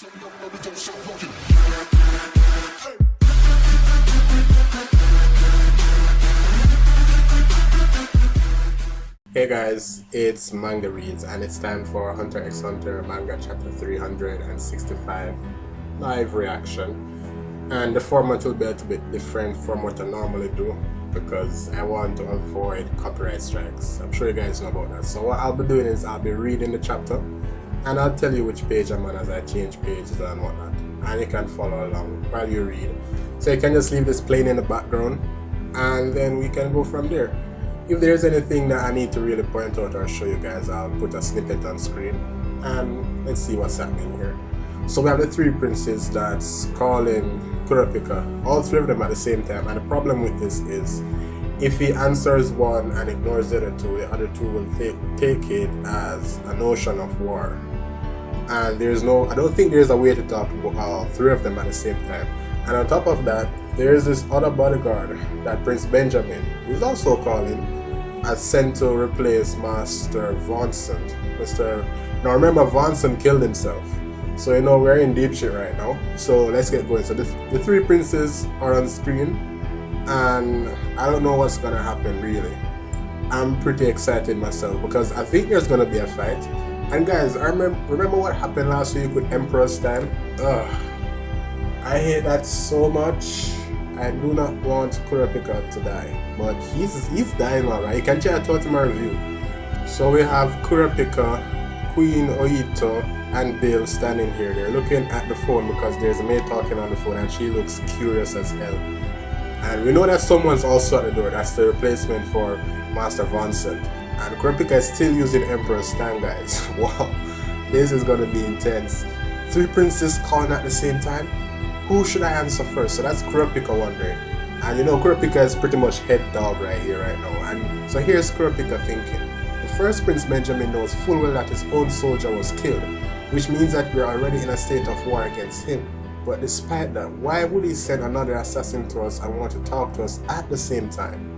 Hey guys, it's MangaReads and it's time for Hunter x Hunter Manga Chapter 365 live reaction. And the format will be a little bit different from what I normally do because I want to avoid copyright strikes. I'm sure you guys know about that. So what I'll be doing is I'll be reading the chapter and I'll tell you which page I'm on as I change pages and whatnot. And you can follow along while you read. So you can just leave this playing in the background and then we can go from there. If there's anything that I need to really point out or show you guys, I'll put a snippet on screen and let's see what's happening here. So we have the three princes that's calling Kurapika, all three of them at the same time, and the problem with this is if he answers one and ignores the other two will take it as a notion of war. And I don't think there's a way to talk about all three of them at the same time. And on top of that, there is this other bodyguard that Prince Benjamin, who's also calling, as sent to replace Master Vincent. Now remember, Vincent killed himself, so you know we're in deep shit right now. So let's get going. So the three princes are on screen, and I don't know what's gonna happen really. I'm pretty excited myself because I think there's gonna be a fight. And guys, I remember what happened last week with Emperor Stan. I hate that so much. I do not want Kurapika to die, but he's dying alright. You can check out my review. So we have Kurapika, Queen Oito, and Bill standing here. They're looking at the phone because there's a maid talking on the phone and she looks curious as hell. And we know that someone's also at the door. That's the replacement for Master Vincent. And Kurapika is still using Emperor Stan, guys. Wow, this is gonna be intense. Three princes calling at the same time. Who should I answer first? So that's Kurapika wondering. And you know, Kurapika is pretty much head dog right here, right now. And so here's Kurapika thinking. The first Prince Benjamin knows full well that his own soldier was killed, which means that we're already in a state of war against him. But despite that, why would he send another assassin to us and want to talk to us at the same time?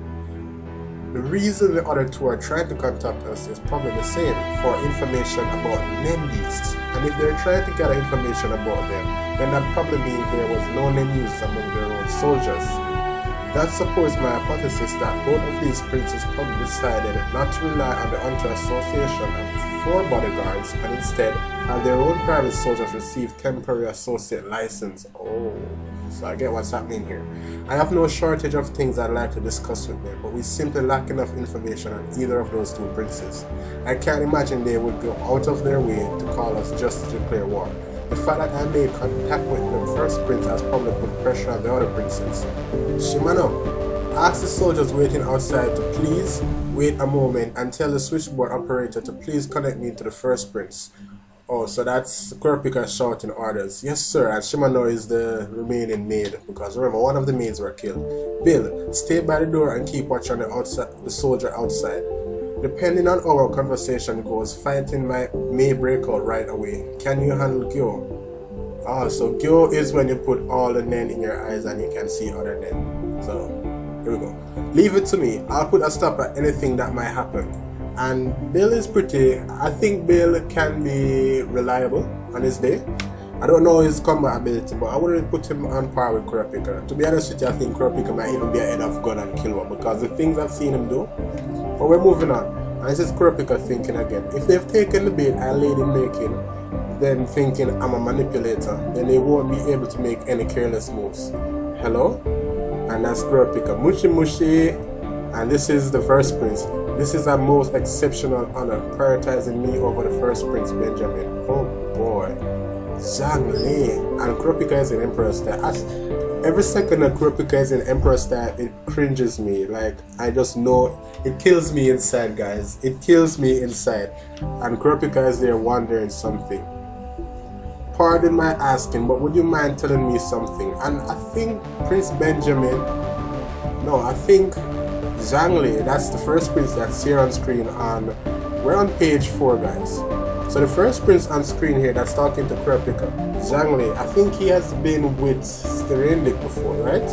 The reason the other two are trying to contact us is probably the same, for information about Nendies. And if they're trying to gather information about them, then that probably means there was no Nendies among their own soldiers. That supports my hypothesis that both of these princes probably decided not to rely on the Hunter Association and 4 bodyguards and instead have their own private soldiers receive temporary associate license. Oh, so I get what's happening here. I have no shortage of things I'd like to discuss with them, but we simply lack enough information on either of those two princes. I can't imagine they would go out of their way to call us just to declare war. The fact that I made contact with the first prince has probably put pressure on the other princes. Shimano, ask the soldiers waiting outside to please wait a moment and tell the switchboard operator to please connect me to the first prince. Oh, so that's Kurapika shouting orders. Yes sir, and Shimano is the remaining maid, because remember, one of the maids were killed. Bill, stay by the door and keep watch on the soldier outside. Depending on how our conversation goes, fighting may break out right away. Can you handle Gyo? Ah, so Gyo is when you put all the Nen in your eyes and you can see other Nen. So, here we go. Leave it to me. I'll put a stop at anything that might happen. And Bill is I think Bill can be reliable on his day. I don't know his combat ability, but I wouldn't put him on par with Kurapika. To be honest with you, I think Kurapika might even be ahead of gun and kill one because the things I've seen him do. But we're moving on. And this is Kurapika thinking again. If they've taken the bait I laid in making, then thinking I'm a manipulator, then they won't be able to make any careless moves. Hello? And that's Kurapika. Mushi Mushi. And this is the first prince. This is a most exceptional honor, prioritizing me over the first Prince Benjamin. Oh boy. Zhang Li. And Kurapika is in Emperor style. Every second that Kurapika is in Emperor style, it cringes me. Like, I just know, it kills me inside, guys. It kills me inside. And Kurapika is there wondering something. Pardon my asking, but would you mind telling me something? And I think Prince Benjamin, no, I think Zhang Li, that's the first prince that's here on screen. We're on page 4, guys. So the first prince on screen here that's talking to Kurapika, Zhang Li, I think he has been with Sterendik before, right?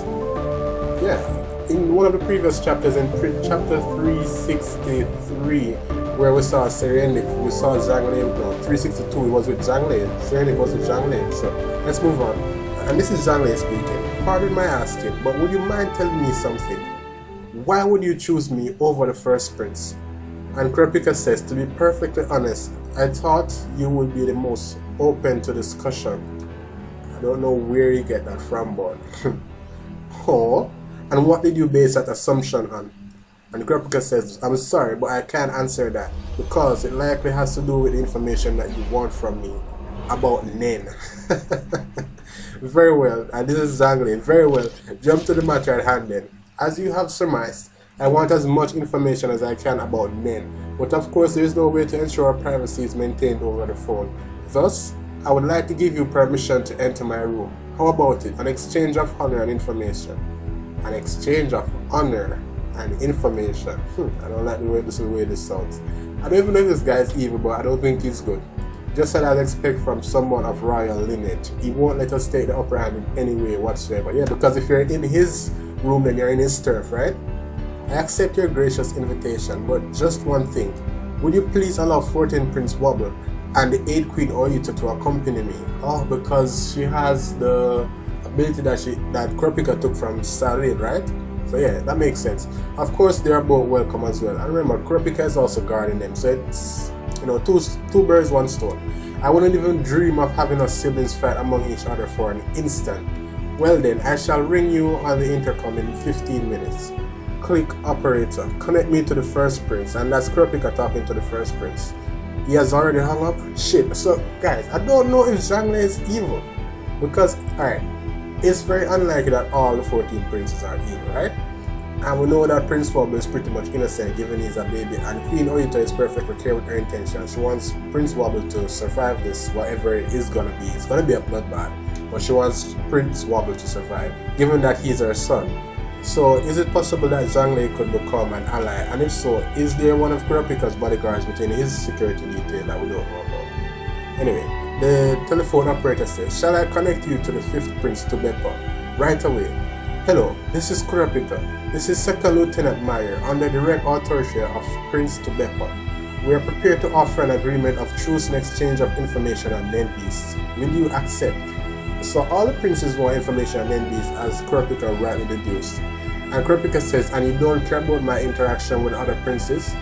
Yeah. In one of the previous chapters, in chapter 363, where we saw Serenity, we saw Zhang Lei, no, 362, it was with Zhang Lei, Serenity was with Zhang Lei. So let's move on. And this is Zhang Lei speaking. Pardon my asking, but would you mind telling me something? Why would you choose me over the first prince? And Kurapika says, to be perfectly honest, I thought you would be the most open to discussion. I don't know where you get that from, but oh, and what did you base that assumption on? And Kurapika says, I'm sorry, but I can't answer that because it likely has to do with the information that you want from me about Nen. Very well, and this is Zhang Lei. Very well, jump to the matter at hand then. As you have surmised, I want as much information as I can about Nen, but of course there is no way to ensure privacy is maintained over the phone. Thus, I would like to give you permission to enter my room. How about it? An exchange of honor and information. An exchange of honor and information. I don't like the way this sounds. I don't even know if this guy is evil, but I don't think he's good. Just as I'd expect from someone of royal lineage, he won't let us take the upper hand in any way whatsoever. Yeah, because if you're in his room, then you're in his turf, right? I accept your gracious invitation, but just one thing. Would you please allow 14 Prince Wobble and the 8 Queen Oyuta to accompany me? Oh, because she has the ability that Kurapika took from Salid, right? So yeah, that makes sense. Of course, they are both welcome as well. And remember, Kurapika is also guarding them, so it's, you know, two birds, one stone. I wouldn't even dream of having us siblings fight among each other for an instant. Well then, I shall ring you on the intercom in 15 minutes. Click operator, connect me to the first prince, and that's Kurapika talking to the first prince. He has already hung up? Shit. So guys, I don't know if Zhang Lei is evil, because alright, it's very unlikely that all the 14 princes are evil, right? And we know that Prince Wobble is pretty much innocent given he's a baby, and Queen Oyuta is perfectly clear with her intentions. She wants Prince Wobble to survive this, whatever it is gonna be. It's gonna be a bloodbath, but she wants Prince Wobble to survive, given that he's her son. So is it possible that Zhang Lei could become an ally? And if so, is there one of Kurapika's bodyguards within his security detail that we don't know about? Anyway, the telephone operator says, shall I connect you to the 5th Prince to Beppa? Right away. Hello, this is Kurapika. This is 2nd Lieutenant Meyer under the direct authority of Prince Tubeppa. We are prepared to offer an agreement of truce and exchange of information on Nen beasts. Will you accept? So all the princes want information on Nen beasts, as Kurapika rightly deduced. And Kurapika says, and you don't care about my interaction with other princes?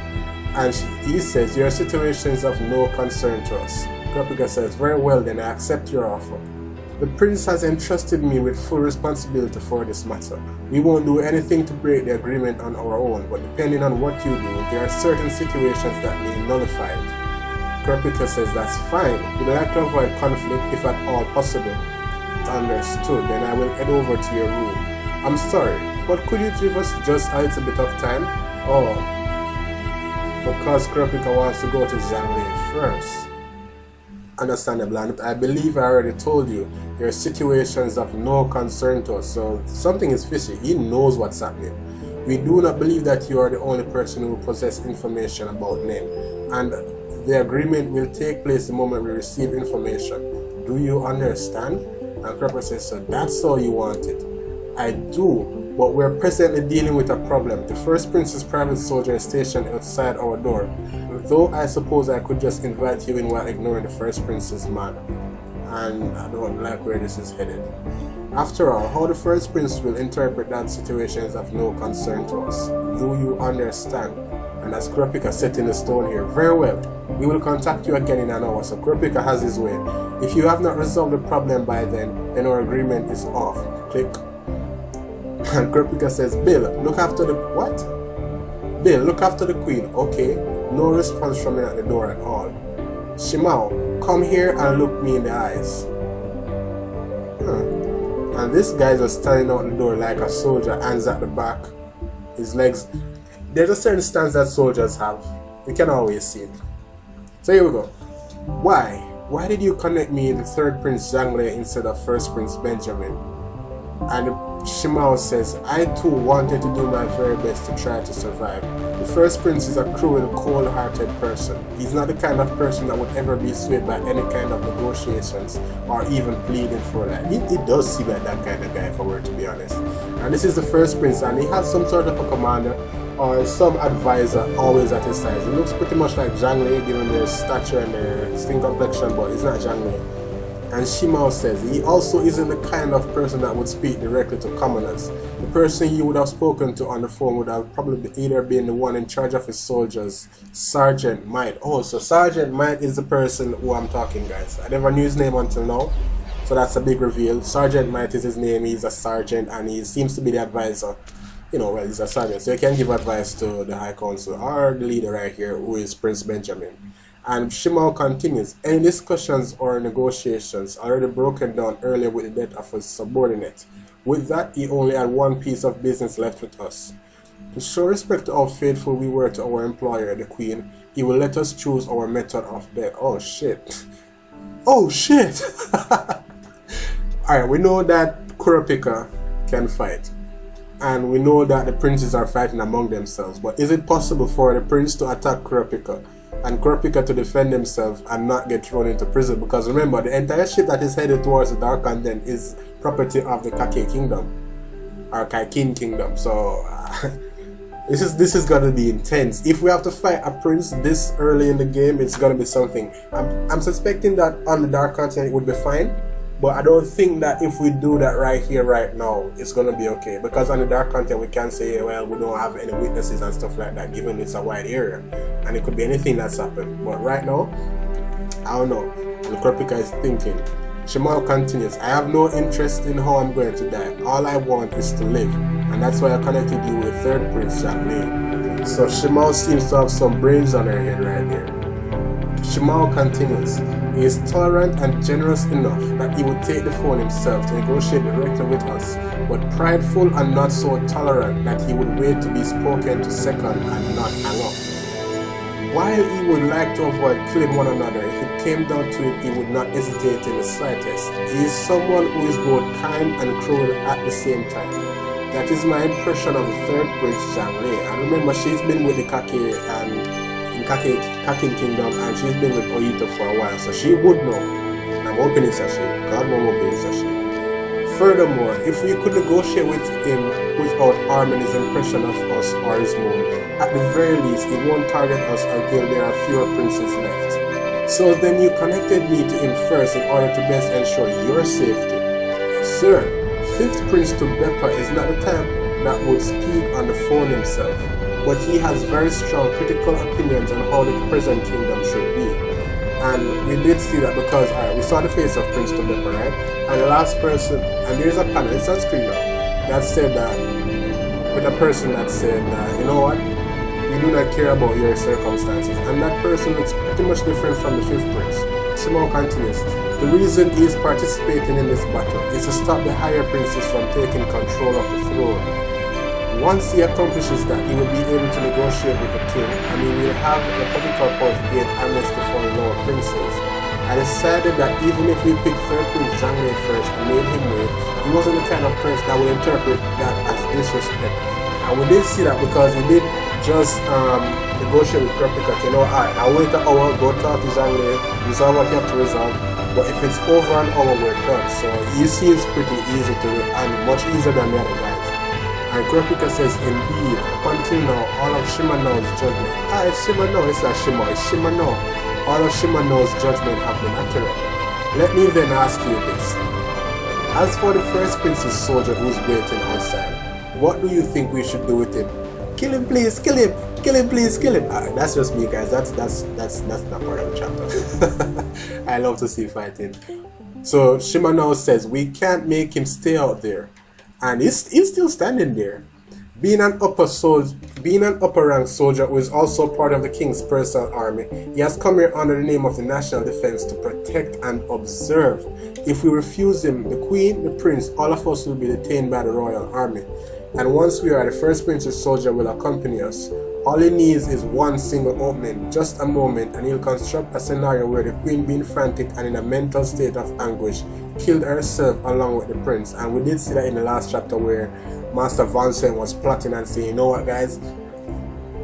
And he says, your situation is of no concern to us. Kurapika says, very well then, I accept your offer. The prince has entrusted me with full responsibility for this matter. We won't do anything to break the agreement on our own, but depending on what you do, there are certain situations that may nullify it. Kurapika says, that's fine. We'd like to avoid conflict if at all possible. Understood, then I will head over to your room. I'm sorry, but could you give us just a little bit of time? Oh, because Kurapika wants to go to Zhang Lei first. Understandable, and I believe I already told you, your situation is of no concern to us, so something is fishy. He knows what's happening. We do not believe that you are the only person who possesses information about Nen, and the agreement will take place the moment we receive information. Do you understand? And Kurapika says, so that's all you want it. I do, but we're presently dealing with a problem. The first prince's private soldier is stationed outside our door, though I suppose I could just invite you in while ignoring the first prince's man. And I don't like where this is headed. After all, how the first prince will interpret that situation is of no concern to us. Do you understand? And as Kurapika set in the stone here, very well, we will contact you again in an hour. So Kurapika has his way. If you have not resolved the problem by then our agreement is off. Click. And Kurapika says, Bill, look after the what? Bill, look after the queen. Okay. No response from me at the door at all. Shimao, come here and look me in the eyes. And this guy is just standing out the door like a soldier, hands at the back, his legs. There's a certain stance that soldiers have. You can always see it. So here we go. Why? Why did you connect me to 3rd Prince Zhang Lei instead of 1st Prince Benjamin? And Shimao says, I too wanted to do my very best to try to survive. The first prince is a cruel, cold-hearted person. He's not the kind of person that would ever be swayed by any kind of negotiations or even pleading for life. He does seem like that kind of guy, if I were to be honest. And this is the first prince, and he has some sort of a commander or some advisor always at his side. He looks pretty much like Zhang Lei given their stature and their skin complexion, but he's not Zhang Lei. And Shimao says he also isn't the kind of person that would speak directly to commoners. The person he would have spoken to on the phone would have probably either been the one in charge of his soldiers, Sergeant Might. Oh, so Sergeant Might is the person who I'm talking, guys. I never knew his name until now, so that's a big reveal. Sergeant Might is his name. He's a sergeant and he seems to be the advisor. You know, well, he's a sergeant, so he can give advice to the High Council or the leader right here, who is Prince Benjamin. And Shimao continues, any discussions or negotiations already broken down earlier with the death of his subordinate. With that, he only had one piece of business left with us. To show respect to how faithful we were to our employer, the Queen, he will let us choose our method of death. Oh shit. Oh shit! Alright, we know that Kurapika can fight. And we know that the princes are fighting among themselves. But is it possible for the prince to attack Kurapika and Kurapika to defend himself and not get thrown into prison? Because remember, the entire ship that is headed towards the Dark Continent is property of the Kake Kingdom, or Kaikin Kingdom. So this is gonna be intense. If we have to fight a prince this early in the game, it's gonna be something. I'm suspecting that on the Dark Continent it would be fine, but I don't think that if we do that right here, right now, it's gonna be okay. Because on the Dark Continent we can say, well, we don't have any witnesses and stuff like that, given it's a wide area, and it could be anything that's happened. But right now, I don't know. And Kurapika is thinking. Shimao continues, I have no interest in how I'm going to die. All I want is to live. And that's why I connected you with third Prince Zhang Lei. So Shimao seems to have some brains on her head right there. Shimao continues, he is tolerant and generous enough that he would take the phone himself to negotiate directly with us, but prideful and not so tolerant that he would wait to be spoken to second and not hang up. While he would like to avoid killing one another, if it came down to it, he would not hesitate in the slightest. He is someone who is both kind and cruel at the same time. That is my impression of the third Prince Zhang Lei. And remember, she's been with the Kake and in Kakin Kingdom, and she's been with Oito for a while, so she would know. I'm hoping it's a she. God knows I'm hoping it's a she. Furthermore, if we could negotiate with him without harming his impression of us or his mood, at the very least, he won't target us until there are fewer princes left. So then you connected me to him first in order to best ensure your safety. Sir, 5th Prince to Beppa is not the type that would speak on the phone himself, but he has very strong critical opinions on how the present kingdom should be. And we did see that because we saw the face of Prince Tobeppa, right? And the last person, and there's a panel, it's on screen now, that said that, with a person that said, you know what, we do not care about your circumstances. And that person looks pretty much different from the 5th Prince. Shimao continues, the reason he is participating in this battle is to stop the higher princes from taking control of the throne. Once he accomplishes that, he will be able to negotiate with the king, and he will have the political power to gain amnesty for the lower princes. I decided that even if we picked third Prince Zhang Lei first and made him wait, he wasn't the kind of prince that would interpret that as disrespect. And we did see that because he did just negotiate with Kurapika, you know, alright, I'll wait an hour, go talk to Zhang Lei, resolve what you have to resolve, but if it's over an hour, we're done. So he seems pretty easy to do, and much easier than the other guys. And Kurapika says, indeed, up until now, all of Shimano's judgment. It's Shimano, it's not Shima, it's Shimano. All of Shimano's judgment have been accurate. Let me then ask you this. As for the first prince's soldier who's waiting outside, what do you think we should do with him? Kill him, please, kill him! Kill him, please, kill him! That's just me, guys. That's not part of the chapter. I love to see fighting. So Shimano says, we can't make him stay out there. And he's still standing there. Being an upper rank soldier who is also part of the king's personal army, he has come here under the name of the National Defense to protect and observe. If we refuse him, the queen, the prince, all of us will be detained by the royal army. And once we are, the first prince's soldier will accompany us. All he needs is one single opening, just a moment, and he'll construct a scenario where the queen, being frantic and in a mental state of anguish, killed herself along with the prince. And we did see that in the last chapter where Master Vincent was plotting and saying, you know what, guys,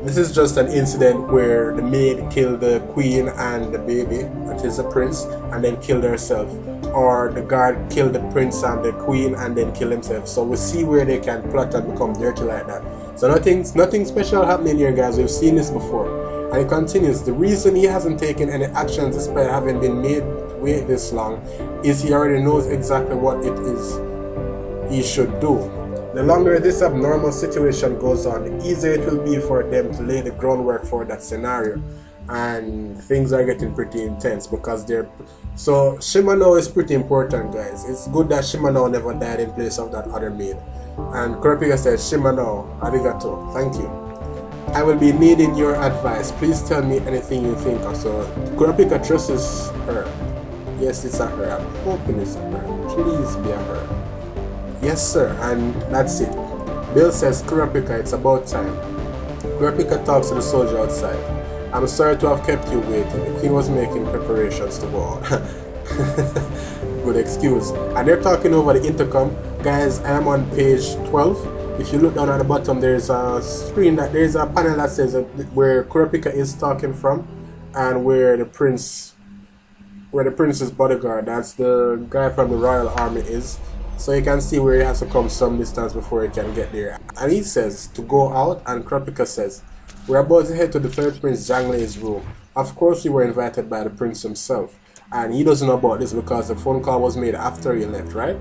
this is just an incident where the maid killed the queen and the baby, that is the prince, and then killed herself. or the guard kill the prince and the queen and then kill himself. So we see where they can plot and become dirty like that. So nothing special happening here, guys. We've seen this before. And it continues. The reason he hasn't taken any actions despite having been made wait this long is he already knows exactly what it is he should do. The longer this abnormal situation goes on, the easier it will be for them to lay the groundwork for that scenario. And things are getting pretty intense because they're... So Shimano is pretty important, guys. It's good that Shimano never died in place of that other maid. And Kurapika says, Shimano, arigato, thank you. I will be needing your advice. Please tell me anything you think of. So Kurapika trusts her. Yes, it's a her. I'm hoping it's a her. Please be a her. Yes, sir. And that's it. Bill says, Kurapika, it's about time. Kurapika talks to the soldier outside. I'm sorry to have kept you waiting. The queen was making preparations to go out. Good excuse. And they're talking over the intercom. Guys, I am on page 12. If you look down at the bottom, there's a screen that there's a panel that says where Kurapika is talking from and where the prince's bodyguard, that's the guy from the royal army, is. So you can see where he has to come some distance before he can get there. And he says to go out, and Kurapika says, we're about to head to the third Prince Zhanglei's room. Of course we were invited by the prince himself. And he doesn't know about this because the phone call was made after he left, right?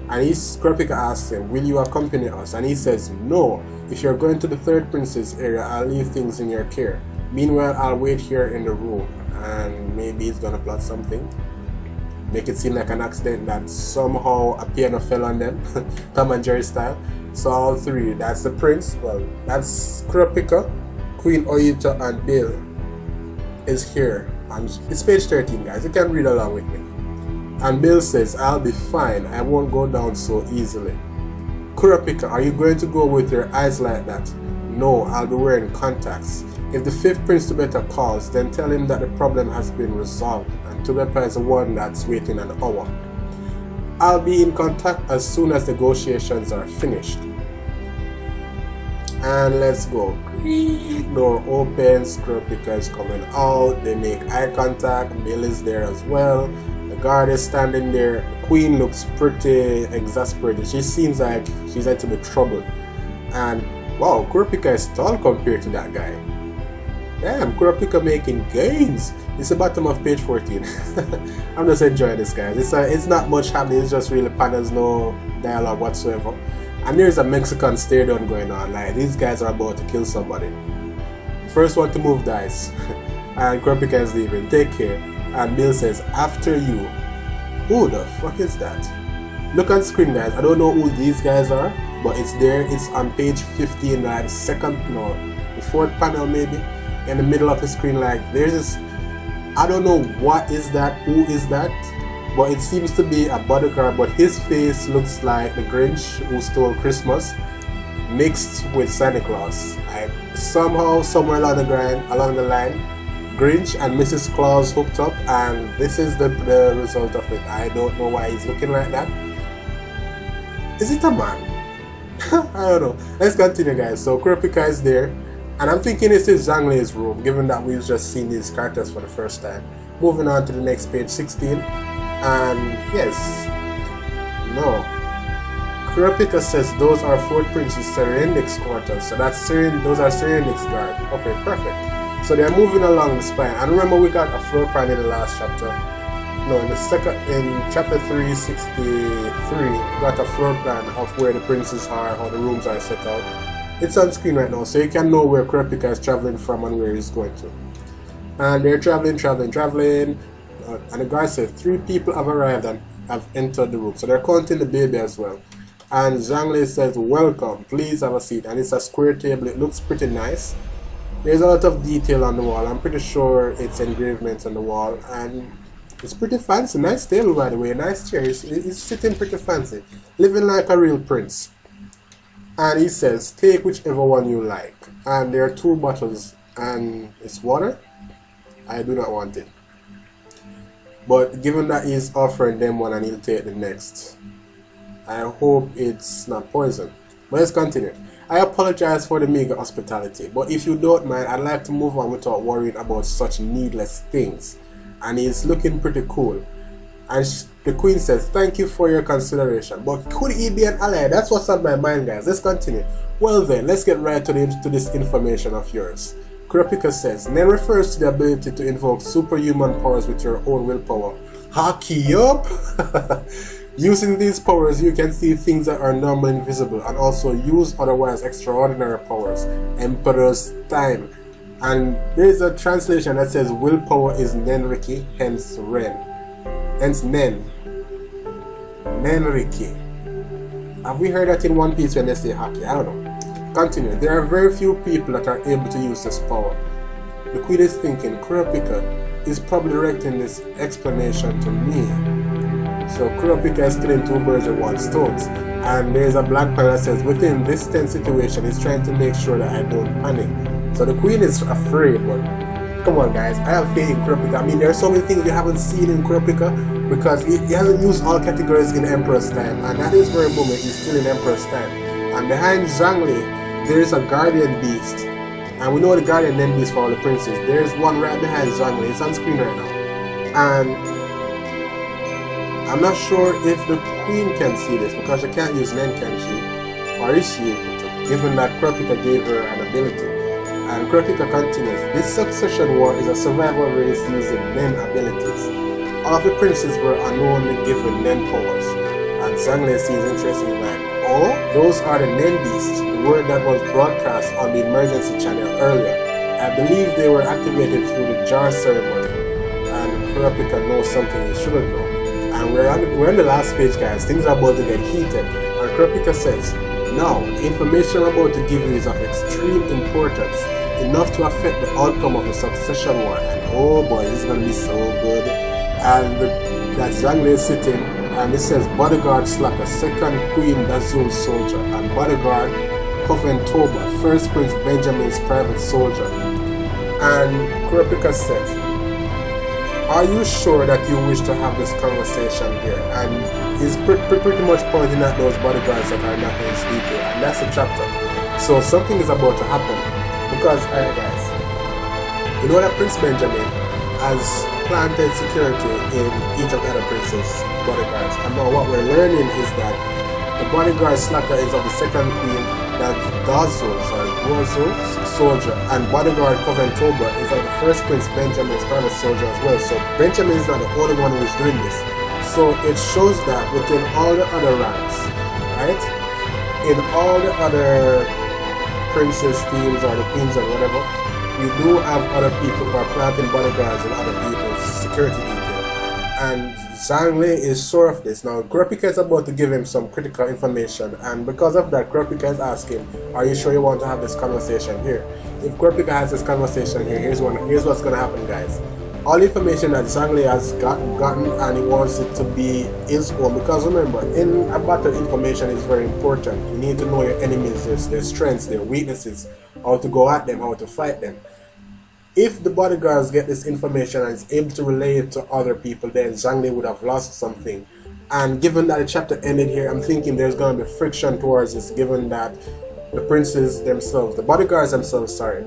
And Kurapika asks him, will you accompany us? And he says, no. If you're going to the third prince's area, I'll leave things in your care. Meanwhile, I'll wait here in the room. And maybe he's gonna plot something. Make it seem like an accident that somehow a piano fell on them. Tom and Jerry style. So all three, that's the prince. Well, that's Kurapika, Queen Oyuta, and Bill is here. And it's page 13, guys. You can read along with me. And Bill says, I'll be fine. I won't go down so easily. Kurapika, are you going to go with your eyes like that? No, I'll be wearing contacts. If the fifth prince Tubeta calls, then tell him that the problem has been resolved and Tubeta is the one that's waiting an hour. I'll be in contact as soon as negotiations are finished. And let's go. Door opens, Kurapika is coming out, they make eye contact, Bill is there as well. The guard is standing there. The queen looks pretty exasperated. She seems like she's a little bit troubled. And wow, Kurapika is tall compared to that guy. Damn, Kurapika making gains. It's the bottom of page 14. I'm just enjoying this, guys. It's not much happening. It's just really panels, no dialogue whatsoever. And there's a Mexican stare down going on. Like, these guys are about to kill somebody. First one to move dies. And Kurapika is leaving. Take care. And Bill says, after you. Who the fuck is that? Look on screen, guys. I don't know who these guys are, but it's there. It's on page 15, like the fourth panel maybe. In the middle of the screen, like there's this, I don't know what is that, who is that, but it seems to be a bodyguard, but his face looks like the Grinch who stole Christmas mixed with Santa Claus. Like somehow, somewhere along the line, Grinch and Mrs. Claus hooked up, and this is the result of it. I don't know why he's looking like that. Is it a man? I don't know. Let's continue, guys. So Kurapika is there. And I'm thinking this is Zhanglei's room, given that we've just seen these characters for the first time. Moving on to the next page, 16. And yes, no. Kurapika says those are Fort Prince's Serendic's quarters. So those are Serendic's guard. Okay, perfect. So they're moving along the spine. And remember, we got a floor plan in the last chapter. No, in chapter 363, we got a floor plan of where the princes are, how the rooms are set out. It's on screen right now, so you can know where Kurapika is traveling from and where he's going to. And they're traveling. And the guy says 3 people have arrived and have entered the room. So they're counting the baby as well. And Zhanglei says, welcome, please have a seat. And it's a square table. It looks pretty nice. There's a lot of detail on the wall. I'm pretty sure it's engravements on the wall. And it's pretty fancy. Nice table, by the way. Nice chair. He's sitting pretty fancy. Living like a real prince. And he says, take whichever one you like. And there are 2 bottles. And it's water. I do not want it. But given that he's offering them one and he'll take the next, I hope it's not poison. But let's continue. I apologize for the meager hospitality. But if you don't mind, I'd like to move on without worrying about such needless things. And he's looking pretty cool. And the queen says, thank you for your consideration. But could he be an ally? That's what's on my mind, guys. Let's continue. Well then, let's get right to this information of yours. Kurapika says, Nen refers to the ability to invoke superhuman powers with your own willpower. Hockey up! Using these powers, you can see things that are normally invisible and also use otherwise extraordinary powers. Emperor's time. And there is a translation that says willpower is Nenriki, hence Ren. Hence Nen. Nenriki. Have we heard that in One Piece when they say hockey? I don't know. Continue. There are very few people that are able to use this power. The queen is thinking, Kurapika is probably directing this explanation to me. So Kurapika is killing two birds with one stone. And there is a black panel that says, within this tense situation, he's trying to make sure that I don't panic. So the queen is afraid, but come on guys, I have faith in Kurapika. I mean, there are so many things we haven't seen in Kurapika because he hasn't used all categories in Emperor's time, and at this very moment he's still in Emperor's time. And behind Zhangli, there is a guardian beast, and we know the guardian then beast for all the princes. There is one right behind Zhangli. It's on screen right now, and I'm not sure if the queen can see this because she can't use Nen, can she? Or is she able to, given that Kurapika gave her an ability? And Kurapika continues, this succession war is a survival race using Nen abilities. All of the princes were unknowingly given Nen powers. And Zhangli seems interested in like, oh, those are the Nen beasts, the word that was broadcast on the emergency channel earlier. I believe they were activated through the jar ceremony. And Kurapika knows something he shouldn't know. And we're on the last page, guys. Things are about to get heated. And Kurapika says, now, the information I'm about to give you is of extreme importance, enough to affect the outcome of the succession war. And oh boy, this is going to be so good. And that Zhangli is sitting, and it says bodyguard Slacker, second Queen Dazul's soldier, and bodyguard Koventoba, first Prince Benjamin's private soldier. And Kurapika says, are you sure that you wish to have this conversation here? And he's pretty much pointing at those bodyguards that are not in detail, and that's the chapter. So something is about to happen, because alright guys, you know that Prince Benjamin has planted security in each of the other princes' bodyguards, and now what we're learning is that the bodyguard Slacker is of the second queen, that's Dazul's or Dwarzo's soldier, and bodyguard Koventoba is of the first Prince Benjamin's private soldier as well. So Benjamin is not the only one who is doing this. So it shows that within all the other ranks, right? In all the other princes' teams or the queens or whatever, we do have other people who are planting bodyguards in other people's security detail. And Zhangli is sure of this. Now Kurapika is about to give him some critical information, and because of that Kurapika is asking, are you sure you want to have this conversation here? If Kurapika has this conversation here, here's what's going to happen, guys. All information that Zhangli has gotten, and he wants it to be his own, because remember, in a battle, information is very important. You need to know your enemies, their strengths, their weaknesses, how to go at them, how to fight them. If the bodyguards get this information and is able to relay it to other people, then Zhangli would have lost something. And given that the chapter ended here, I'm thinking there's going to be friction towards this, given that the princes themselves, the bodyguards themselves, sorry,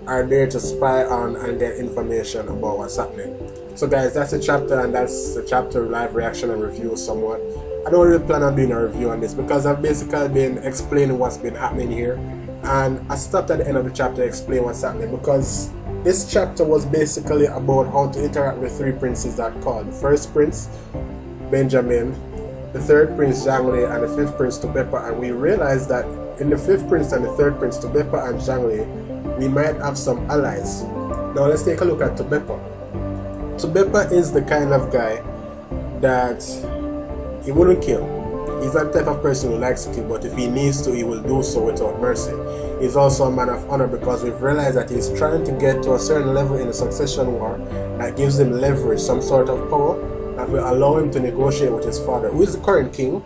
are there to spy on and get information about what's happening. So guys, that's the chapter, and that's the chapter live reaction and review somewhat. I don't really plan on doing a review on this because I've basically been explaining what's been happening here, and I stopped at the end of the chapter to explain what's happening because this chapter was basically about how to interact with three princes that called. The first prince, Benjamin, the third prince, Zhangli, and the fifth prince, Tobepa. And we realized that in the fifth prince and the third prince, Tobepa and Zhangli, we might have some allies. Now let's take a look at Tobepa. Tobepa is the kind of guy that he wouldn't kill. He's that type of person who likes to kill, but if he needs to, he will do so without mercy. He's also a man of honor because we've realized that he's trying to get to a certain level in the succession war that gives him leverage, some sort of power that will allow him to negotiate with his father, who is the current king,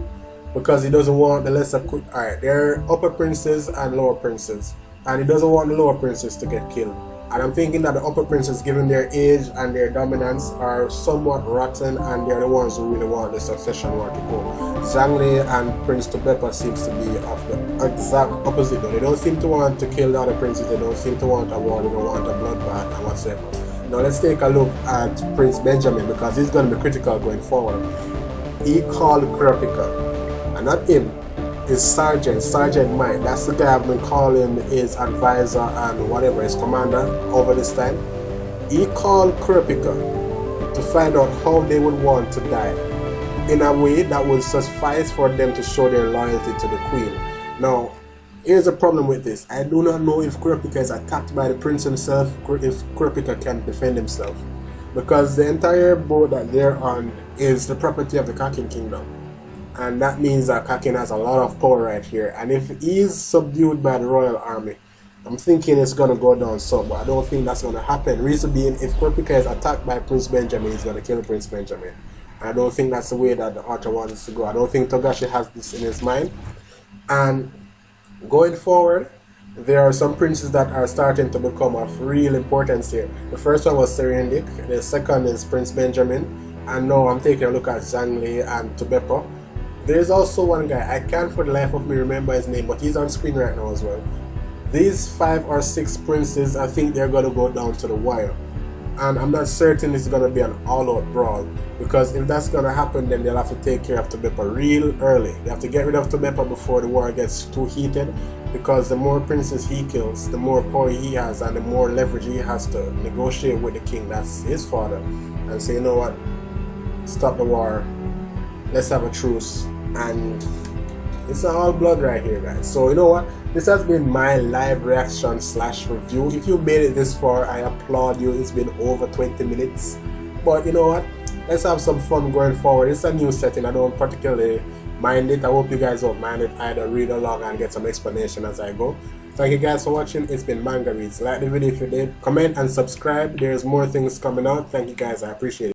because he doesn't want the lesser. Alright, there are upper princes and lower princes, and he doesn't want the lower princes to get killed. And I'm thinking that the upper princes, given their age and their dominance, are somewhat rotten, and they're the ones who really want the succession war to go. Zhangli and Prince Tobepa seems to be of the exact opposite though. They don't seem to want to kill the other princes, they don't seem to want a war, they don't want a bloodbath and whatsoever. Now let's take a look at Prince Benjamin, because he's going to be critical going forward. He called Kurapika, and not him, his Sergeant Mike. That's the guy I've been calling his advisor and whatever, his commander over this time. He called Kurapika to find out how they would want to die, in a way that would suffice for them to show their loyalty to the queen. Now, here's the problem with this. I do not know if Kurapika is attacked by the prince himself, if Kurapika can defend himself. Because the entire boat that they're on is the property of the Kakin Kingdom. And that means that Kakin has a lot of power right here. And if he's subdued by the royal army, I'm thinking it's going to go down some, but I don't think that's going to happen. Reason being, if Kurapika is attacked by Prince Benjamin, he's going to kill Prince Benjamin. I don't think that's the way that the author wants to go. I don't think Togashi has this in his mind. And going forward, there are some princes that are starting to become of real importance here. The first one was Serendik, the second is Prince Benjamin, and now I'm taking a look at Zhangli and Tubepo. There's also one guy, I can't for the life of me remember his name, but he's on screen right now as well. These 5 or 6 princes, I think they're going to go down to the wire. And I'm not certain it's going to be an all-out brawl, because if that's going to happen, then they'll have to take care of Tubepa real early. They have to get rid of Tubepa before the war gets too heated, because the more princes he kills, the more power he has and the more leverage he has to negotiate with the king, that's his father, and say, you know what, stop the war, let's have a truce. And it's all blood right here, guys. So you know what, this has been my live reaction / review. If you made it this far, I applaud you. It's been over 20 minutes, but you know what, let's have some fun going forward. It's a new setting, I don't particularly mind it. I hope you guys don't mind it either. Read along and get some explanation as I go. Thank you guys for watching. It's been Manga Reads. Like the video if you did, comment and subscribe. There's more things coming out. Thank you guys, I appreciate it.